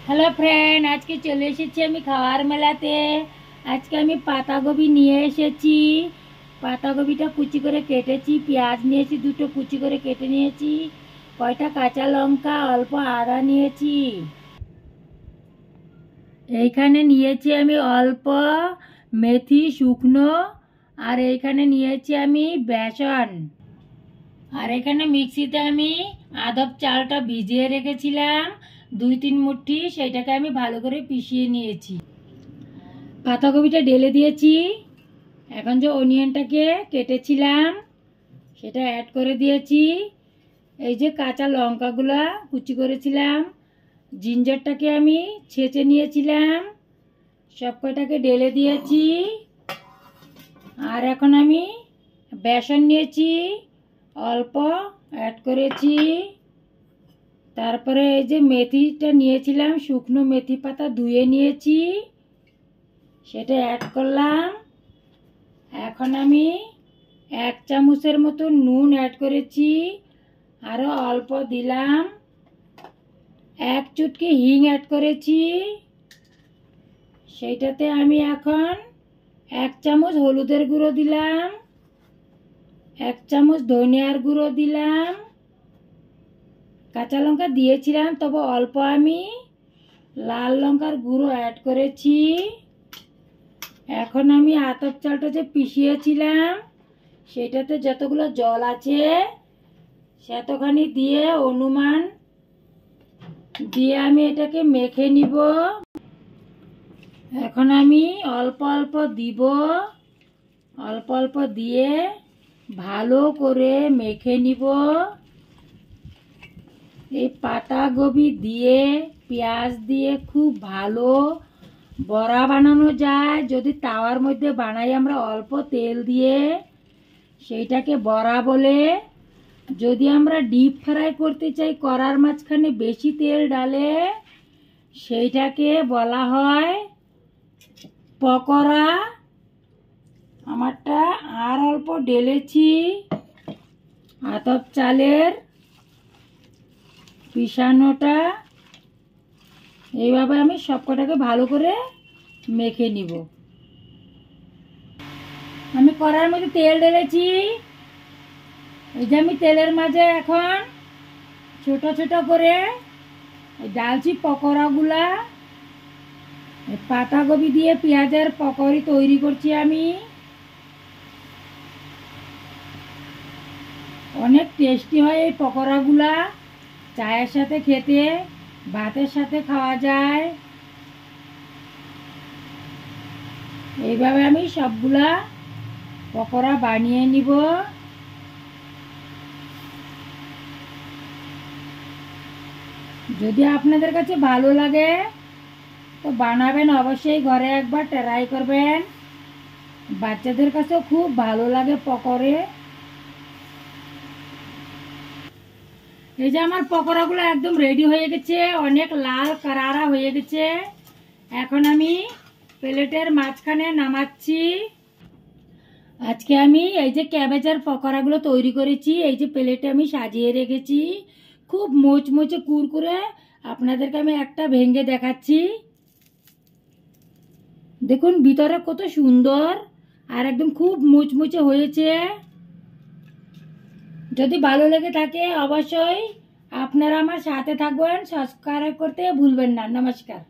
Hello friend, আজকে চলে এসেছি আমি খাওয়ার মেলাতে। আজকে আমি পাতাকপি নিয়ে এসেছি। পাতাকপিটা কুচি করে কেটেছি, পেঁয়াজ নিয়েছি দুটো কুচি করে কেটে নিয়েছি, কয়টা কাঁচা লঙ্কা, অল্প আদা নিয়েছি। এইখানে নিয়েছি আমি অল্প মেথি শুকনো, আর এইখানে নিয়েছি আমি বেসন, আর এখানে মিক্সিতে আমি আদব চালটা ভিজিয়ে রেখেছিলাম 2-3 মুঠি, সেটাকে আমি ভালো করে পিষিয়ে নিয়েছি। পাতাকপিটা ঢেলে দিয়েছি। এখন যে অনিয়নটাকে কেটেছিলাম সেটা অ্যাড করে দিয়েছি। এই যে কাঁচা লঙ্কাগুলা কুচি করেছিলাম, জিঞ্জারটাকে আমি ছেঁচে নিয়েছিলাম, সব কয়টাকে ঢেলে দিয়েছি। আর এখন আমি বেসন নিয়েছি, অল্প অ্যাড করেছি। তারপরে এই যে মেথিটা নিয়েছিলাম, শুকনো মেথি পাতা ধুয়ে নিয়েছি, সেটা অ্যাড করলাম। এখন আমি 1 চামচের মতো নুন অ্যাড করেছি, আরও অল্প দিলাম। 1 চুটকি হিং অ্যাড করেছি। সেইটাতে আমি এখন 1 চামচ হলুদের গুঁড়ো দিলাম, 1 চামচ ধনিয়ার গুঁড়ো দিলাম। কাঁচা লঙ্কা দিয়েছিলাম, তবে অল্প আমি লাল লঙ্কার গুঁড়ো অ্যাড করেছি। এখন আমি আতপ চালটা যে পিষিয়েছিলাম সেটাতে যতগুলো জল আছে সেতখানি দিয়ে অনুমান দিয়ে আমি এটাকে মেখে নিব। এখন আমি অল্প অল্প দিব, অল্প অল্প দিয়ে ভালো করে মেখে নিব। এই পাতাকপি দিয়ে পেঁয়াজ দিয়ে খুব ভালো বড়া বানানো যায়। যদি তাওয়ার মধ্যে বানাই আমরা অল্প তেল দিয়ে, সেইটাকে বড়া বলে। যদি আমরা ডিপ ফ্রাই করতে চাই কড়ার মাঝখানে বেশি তেল ডালে, সেইটাকে বলা হয় পকোড়া। আমারটা আর অল্প ঢেলেছি আতপ চালের পিষানোটা। এইভাবে আমি সবকটাকে ভালো করে মেখে নিব। আমি কড়ার মধ্যে তেল ঢেলেছি। এই যে আমি তেলের মাঝে এখন ছোট ছোট করে ডালছি পকোড়াগুলা। পাতাকপি দিয়ে পেঁয়াজের পকোড়ি তৈরি করছি আমি। অনেক টেস্টি হয় এই পকোড়াগুলা, চায়ের সাথে খেতে, ভাতের সাথে খাওয়া যায়। এইভাবে আমি সবগুলা পকোড়া বানিয়ে নিব। যদি আপনাদের কাছে ভালো লাগে তো বানাবেন, অবশ্যই ঘরে একবার ট্রাই করবেন। বাচ্চাদের কাছেও খুব ভালো লাগে পকোড়ে। এই যে আমার পকোড়াগুলো একদম রেডি হয়ে গেছে, অনেক লাল কারারা হয়ে গেছে। এখন আমি প্লেটের মাঝখানে নামাচ্ছি। আজকে আমি এই যে ক্যাবেজের পকোড়াগুলো তৈরি করেছি, এই যে প্লেটে আমি সাজিয়ে রেখেছি, খুব মুচমুচে কুরকুরে। আপনাদেরকে আমি একটা ভেঙে দেখাচ্ছি। দেখুন ভিতরে কত সুন্দর, আর একদম খুব মুচমুচে হয়েছে। যদি ভালো লেগে থাকে অবশ্যই আপনারা আমার সাথে থাকবেন, সাবস্ক্রাইব করতে ভুলবেন না। নমস্কার।